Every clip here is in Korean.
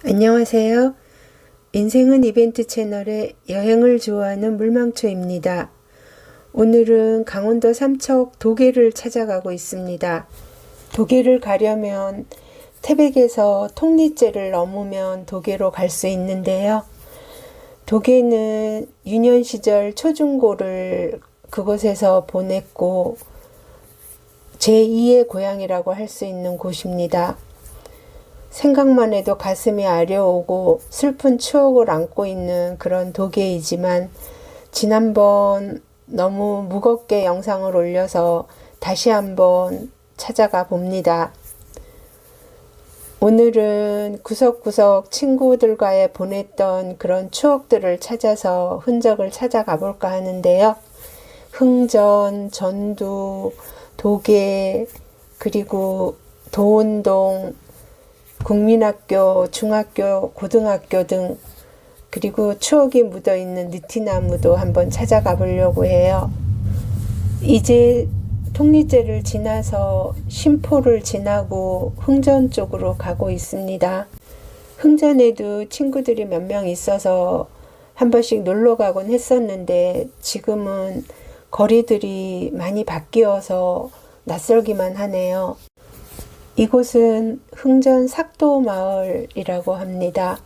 안녕하세요. 인생은 이벤트 채널의 여행을 좋아하는 물망초입니다. 오늘은 강원도 삼척 도계를 찾아가고 있습니다. 도계를 가려면 태백에서 통리제를 넘으면 도계로 갈 수 있는데요. 도계는 유년 시절 초중고를 그곳에서 보냈고 제2의 고향이라고 할 수 있는 곳입니다. 생각만 해도 가슴이 아려오고 슬픈 추억을 안고 있는 그런 도계이지만 지난번 너무 무겁게 영상을 올려서 다시 한번 찾아가 봅니다. 오늘은 구석구석 친구들과의 보냈던 그런 추억들을 찾아서 흔적을 찾아가 볼까 하는데요. 흥전, 전두, 도계, 그리고 도원동, 국민학교, 중학교, 고등학교 등 그리고 추억이 묻어있는 느티나무도 한번 찾아가 보려고 해요. 이제 통리제를 지나서 신포를 지나고 흥전 쪽으로 가고 있습니다. 흥전에도 친구들이 몇 명 있어서 한 번씩 놀러 가곤 했었는데 지금은 거리들이 많이 바뀌어서 낯설기만 하네요. 이곳은 흥전 삭도마을이라고 합니다.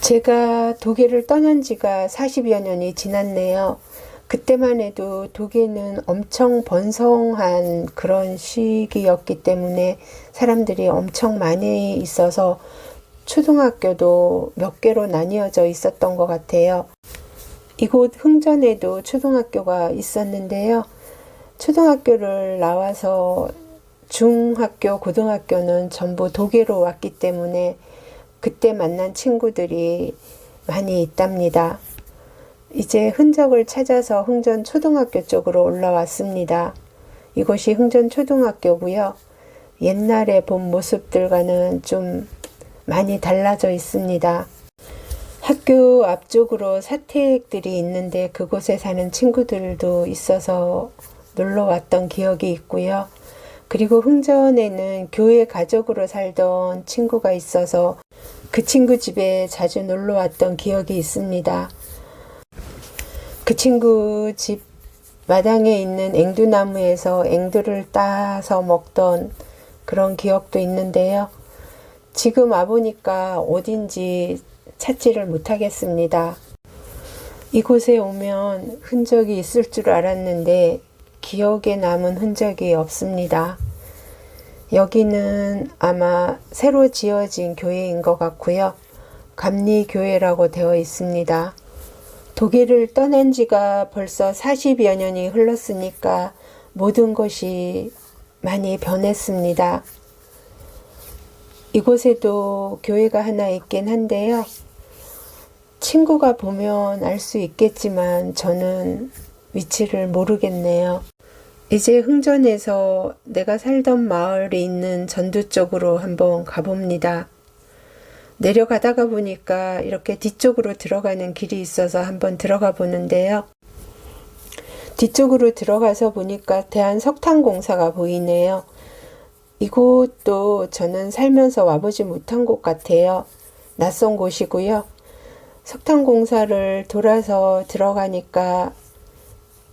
제가 도계를 떠난 지가 40여 년이 지났네요. 그때만 해도 도계는 엄청 번성한 그런 시기였기 때문에 사람들이 엄청 많이 있어서 초등학교도 몇 개로 나뉘어져 있었던 것 같아요. 이곳 흥전에도 초등학교가 있었는데요. 초등학교를 나와서 중학교, 고등학교는 전부 도계로 왔기 때문에 그때 만난 친구들이 많이 있답니다. 이제 흔적을 찾아서 흥전 초등학교 쪽으로 올라왔습니다. 이곳이 흥전 초등학교고요. 옛날에 본 모습들과는 좀 많이 달라져 있습니다. 학교 앞쪽으로 사택들이 있는데 그곳에 사는 친구들도 있어서 놀러 왔던 기억이 있고요. 그리고 흥전에는 교회 가족으로 살던 친구가 있어서 그 친구 집에 자주 놀러 왔던 기억이 있습니다. 그 친구 집 마당에 있는 앵두나무에서 앵두를 따서 먹던 그런 기억도 있는데요. 지금 와보니까 어딘지 찾지를 못하겠습니다. 이곳에 오면 흔적이 있을 줄 알았는데 기억에 남은 흔적이 없습니다. 여기는 아마 새로 지어진 교회인 것 같고요. 감리교회라고 되어 있습니다. 도계를 떠난 지가 벌써 40여 년이 흘렀으니까 모든 것이 많이 변했습니다. 이곳에도 교회가 하나 있긴 한데요. 친구가 보면 알 수 있겠지만 저는 위치를 모르겠네요. 이제 흥전에서 내가 살던 마을이 있는 전두 쪽으로 한번 가봅니다. 내려가다가 보니까 이렇게 뒤쪽으로 들어가는 길이 있어서 한번 들어가 보는데요. 뒤쪽으로 들어가서 보니까 대한석탄공사가 보이네요. 이곳도 저는 살면서 와보지 못한 곳 같아요. 낯선 곳이고요. 석탄공사를 돌아서 들어가니까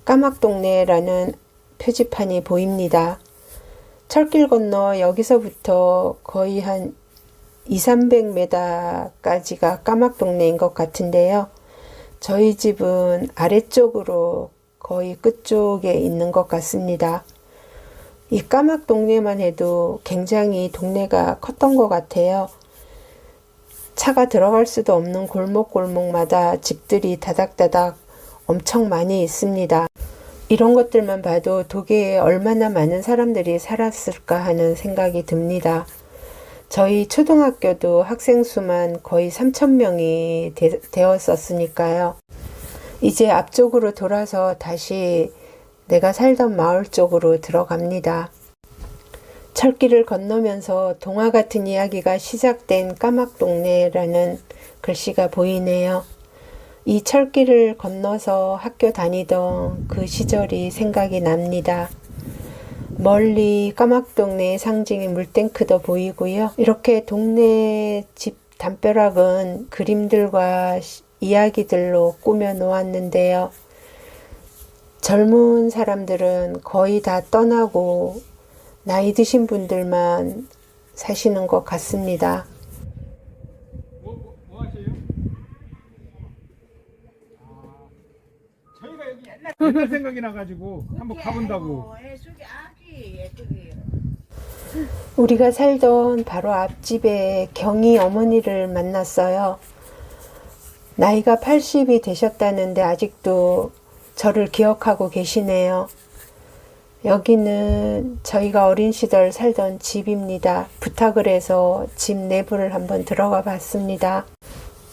까막동네라는 표지판이 보입니다. 철길 건너 여기서부터 거의 한 200~300m까지가 까막동네인 것 같은데요. 저희 집은 아래쪽으로 거의 끝쪽에 있는 것 같습니다. 이 까막동네만 해도 굉장히 동네가 컸던 것 같아요. 차가 들어갈 수도 없는 골목골목마다 집들이 다닥다닥 엄청 많이 있습니다. 이런 것들만 봐도 도계에 얼마나 많은 사람들이 살았을까 하는 생각이 듭니다. 저희 초등학교도 학생 수만 거의 3,000명이 되었었으니까요. 이제 앞쪽으로 돌아서 다시 내가 살던 마을 쪽으로 들어갑니다. 철길을 건너면서 동화 같은 이야기가 시작된 까막동네라는 글씨가 보이네요. 이 철길을 건너서 학교 다니던 그 시절이 생각이 납니다. 멀리 까막동네의 상징인 물탱크도 보이고요. 이렇게 동네 집 담벼락은 그림들과 이야기들로 꾸며 놓았는데요. 젊은 사람들은 거의 다 떠나고 나이 드신 분들만 사시는 것 같습니다. 뭐 하세요? 저희가 여기 옛날 생각이 나가지고 한번 가본다고. 우리가 살던 바로 앞집에 경희 어머니를 만났어요. 나이가 80이 되셨다는데 아직도 저를 기억하고 계시네요. 여기는 저희가 어린 시절 살던 집입니다. 부탁을 해서 집 내부를 한번 들어가 봤습니다.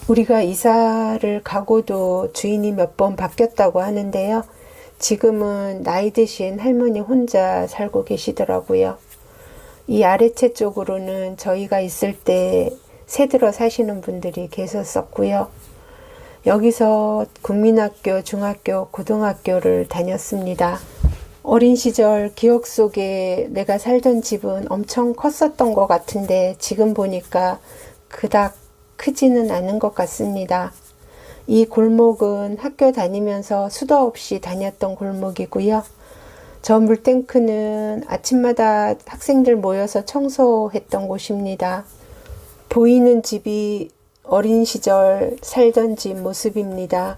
우리가 이사를 가고도 주인이 몇 번 바뀌었다고 하는데요. 지금은 나이 드신 할머니 혼자 살고 계시더라고요. 이 아래채 쪽으로는 저희가 있을 때 새들어 사시는 분들이 계셨었고요. 여기서 국민학교, 중학교, 고등학교를 다녔습니다. 어린 시절 기억 속에 내가 살던 집은 엄청 컸었던 것 같은데 지금 보니까 그닥 크지는 않은 것 같습니다. 이 골목은 학교 다니면서 수도 없이 다녔던 골목이고요. 저 물탱크는 아침마다 학생들 모여서 청소했던 곳입니다. 보이는 집이 어린 시절 살던 집 모습입니다.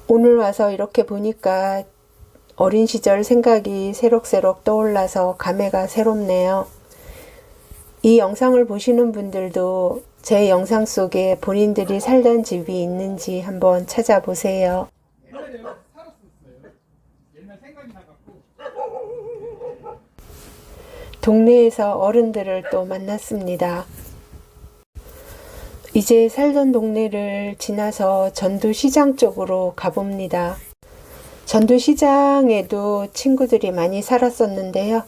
오늘 와서 이렇게 보니까 어린 시절 생각이 새록새록 떠올라서 감회가 새롭네요. 이 영상을 보시는 분들도 제 영상 속에 본인들이 살던 집이 있는지 한번 찾아보세요. 동네에서 어른들을 또 만났습니다. 이제 살던 동네를 지나서 전두시장 쪽으로 가봅니다. 전두시장에도 친구들이 많이 살았었는데요.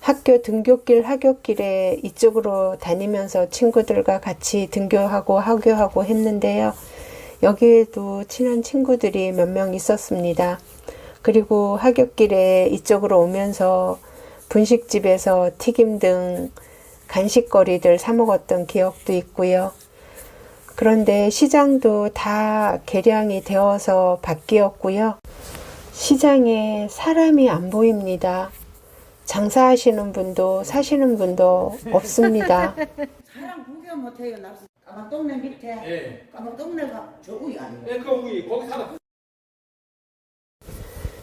학교 등굣길 하굣길에 이쪽으로 다니면서 친구들과 같이 등교하고 하교하고 했는데요. 여기에도 친한 친구들이 몇 명 있었습니다. 그리고 하굣길에 이쪽으로 오면서 분식집에서 튀김 등 간식거리들 사 먹었던 기억도 있고요. 그런데 시장도 다 개량이 되어서 바뀌었고요. 시장에 사람이 안 보입니다. 장사하시는 분도 사시는 분도 없습니다. 사람 구경 못해요. 까만 동네 밑에. 예. 까만 동네가 저 우이 아니에요. 네, 그 우리 거기 살아.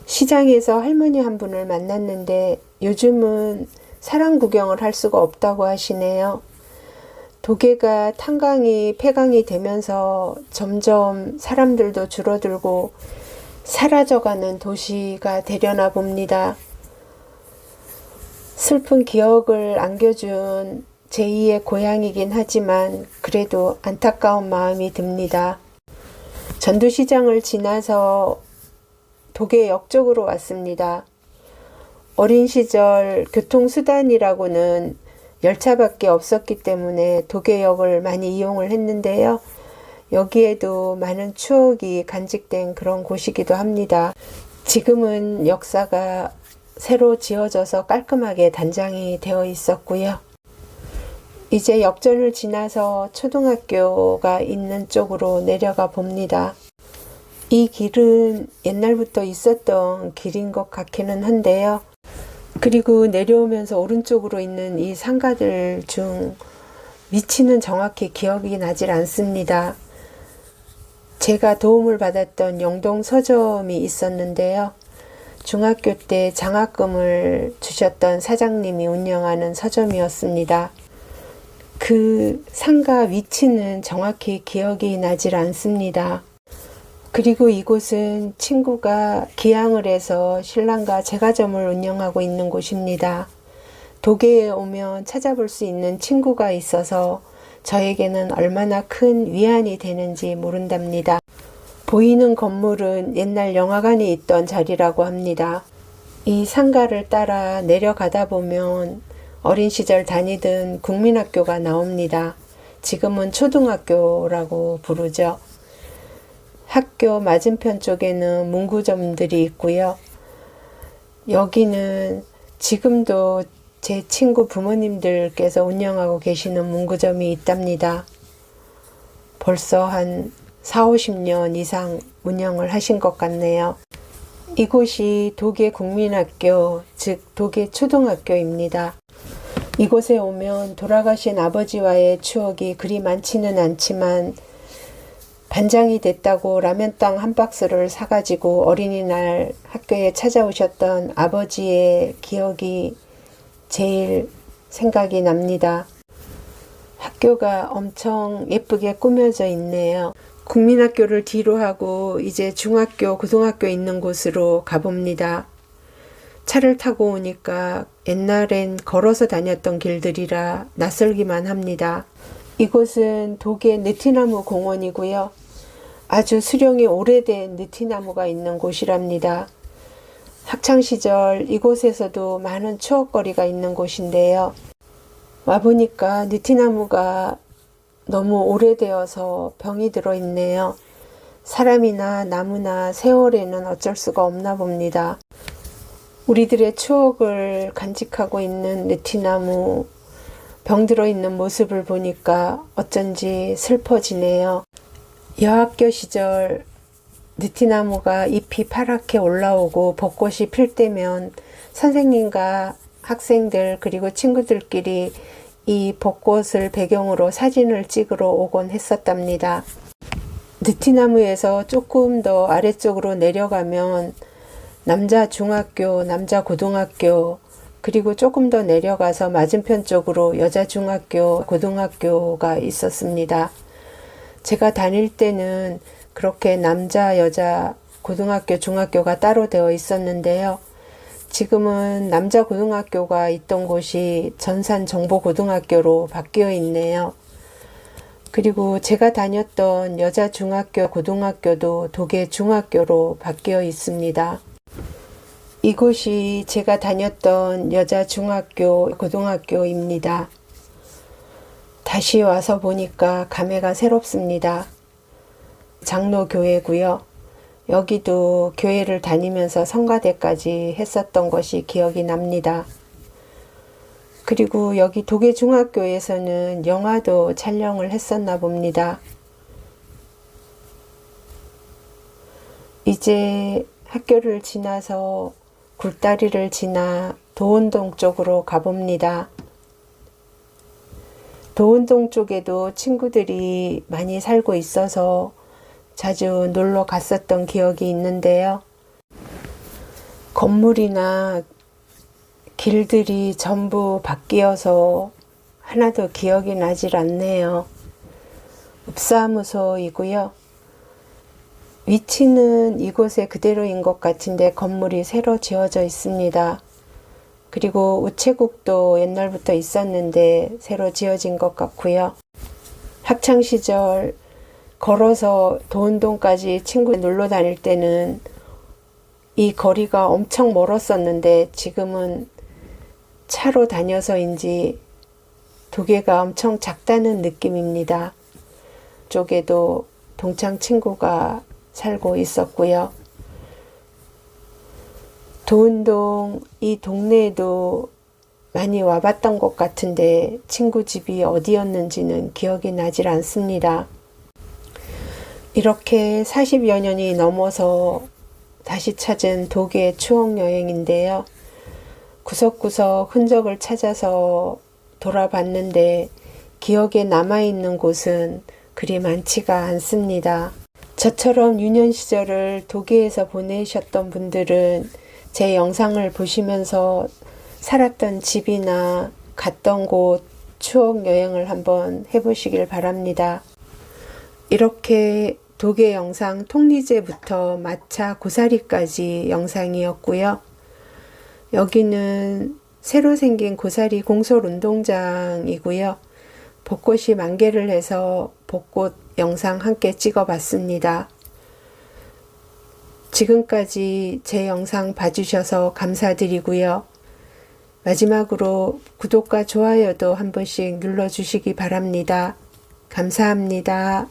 시장에서 할머니 한 분을 만났는데 요즘은 사람 구경을 할 수가 없다고 하시네요. 도계가 탄광이 폐광이 되면서 점점 사람들도 줄어들고 사라져가는 도시가 되려나 봅니다. 슬픈 기억을 안겨준 제2의 고향이긴 하지만 그래도 안타까운 마음이 듭니다. 전두시장을 지나서 도계역 쪽으로 왔습니다. 어린 시절 교통수단이라고는 열차밖에 없었기 때문에 도계역을 많이 이용을 했는데요. 여기에도 많은 추억이 간직된 그런 곳이기도 합니다. 지금은 역사가 새로 지어져서 깔끔하게 단장이 되어 있었고요. 이제 역전을 지나서 초등학교가 있는 쪽으로 내려가 봅니다. 이 길은 옛날부터 있었던 길인 것 같기는 한데요. 그리고 내려오면서 오른쪽으로 있는 이 상가들 중 위치는 정확히 기억이 나질 않습니다. 제가 도움을 받았던 영동 서점이 있었는데요. 중학교 때 장학금을 주셨던 사장님이 운영하는 서점이었습니다. 그 상가 위치는 정확히 기억이 나질 않습니다. 그리고 이곳은 친구가 기항을 해서 신랑과 제과점을 운영하고 있는 곳입니다. 도계에 오면 찾아볼 수 있는 친구가 있어서 저에게는 얼마나 큰 위안이 되는지 모른답니다. 보이는 건물은 옛날 영화관이 있던 자리라고 합니다. 이 상가를 따라 내려가다 보면 어린 시절 다니던 국민학교가 나옵니다. 지금은 초등학교라고 부르죠. 학교 맞은편 쪽에는 문구점들이 있고요. 여기는 지금도 제 친구 부모님들께서 운영하고 계시는 문구점이 있답니다. 벌써 한 4, 50년 이상 운영을 하신 것 같네요. 이곳이 도계 국민학교, 즉 도계 초등학교입니다. 이곳에 오면 돌아가신 아버지와의 추억이 그리 많지는 않지만 반장이 됐다고 라면땅 한 박스를 사가지고 어린이날 학교에 찾아오셨던 아버지의 기억이 제일 생각이 납니다. 학교가 엄청 예쁘게 꾸며져 있네요. 국민학교를 뒤로 하고 이제 중학교, 고등학교 있는 곳으로 가봅니다. 차를 타고 오니까 옛날엔 걸어서 다녔던 길들이라 낯설기만 합니다. 이곳은 도계 느티나무 공원이고요. 아주 수령이 오래된 느티나무가 있는 곳이랍니다. 학창시절 이곳에서도 많은 추억거리가 있는 곳인데요. 와보니까 느티나무가 너무 오래되어서 병이 들어있네요. 사람이나 나무나 세월에는 어쩔 수가 없나 봅니다. 우리들의 추억을 간직하고 있는 느티나무, 병들어 있는 모습을 보니까 어쩐지 슬퍼지네요. 여학교 시절 느티나무가 잎이 파랗게 올라오고 벚꽃이 필 때면 선생님과 학생들 그리고 친구들끼리 이 벚꽃을 배경으로 사진을 찍으러 오곤 했었답니다. 느티나무에서 조금 더 아래쪽으로 내려가면 남자 중학교, 남자 고등학교, 그리고 조금 더 내려가서 맞은편 쪽으로 여자 중학교, 고등학교가 있었습니다. 제가 다닐 때는 그렇게 남자, 여자, 고등학교, 중학교가 따로 되어 있었는데요. 지금은 남자 고등학교가 있던 곳이 전산 정보고등학교로 바뀌어 있네요. 그리고 제가 다녔던 여자 중학교, 고등학교도 도계 중학교로 바뀌어 있습니다. 이곳이 제가 다녔던 여자 중학교, 고등학교입니다. 다시 와서 보니까 감회가 새롭습니다. 장로교회고요. 여기도 교회를 다니면서 성가대까지 했었던 것이 기억이 납니다. 그리고 여기 도계중학교에서는 영화도 촬영을 했었나 봅니다. 이제 학교를 지나서 굴다리를 지나 도원동 쪽으로 가봅니다. 도원동 쪽에도 친구들이 많이 살고 있어서 자주 놀러 갔었던 기억이 있는데요. 건물이나 길들이 전부 바뀌어서 하나도 기억이 나질 않네요. 읍사무소이고요. 위치는 이곳에 그대로인 것 같은데 건물이 새로 지어져 있습니다. 그리고 우체국도 옛날부터 있었는데 새로 지어진 것 같고요. 학창시절 걸어서 도운동까지 친구 놀러 다닐 때는 이 거리가 엄청 멀었었는데 지금은 차로 다녀서인지 도계가 엄청 작다는 느낌입니다. 쪽에도 동창 친구가 살고 있었고요. 도운동 이 동네에도 많이 와봤던 것 같은데 친구 집이 어디였는지는 기억이 나질 않습니다. 이렇게 40여 년이 넘어서 다시 찾은 도계 추억 여행인데요. 구석구석 흔적을 찾아서 돌아봤는데 기억에 남아있는 곳은 그리 많지가 않습니다. 저처럼 유년 시절을 도계에서 보내셨던 분들은 제 영상을 보시면서 살았던 집이나 갔던 곳 추억 여행을 한번 해보시길 바랍니다. 이렇게 도계 영상 통리제부터 마차 고사리까지 영상이었고요. 여기는 새로 생긴 고사리 공설운동장이고요. 벚꽃이 만개를 해서 벚꽃 영상 함께 찍어봤습니다. 지금까지 제 영상 봐주셔서 감사드리고요. 마지막으로 구독과 좋아요도 한 번씩 눌러주시기 바랍니다. 감사합니다.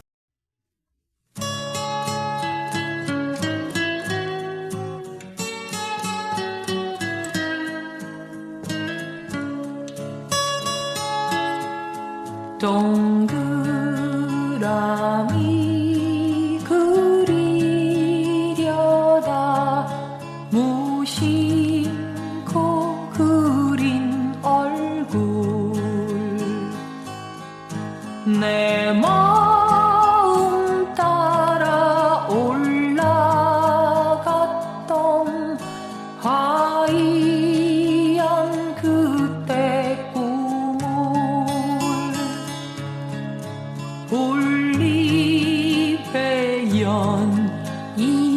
동그라미 그리려다 무심코 그린 얼굴 내 마음 따라 올라갔던 하얀 그때 꿈을 올리베 연이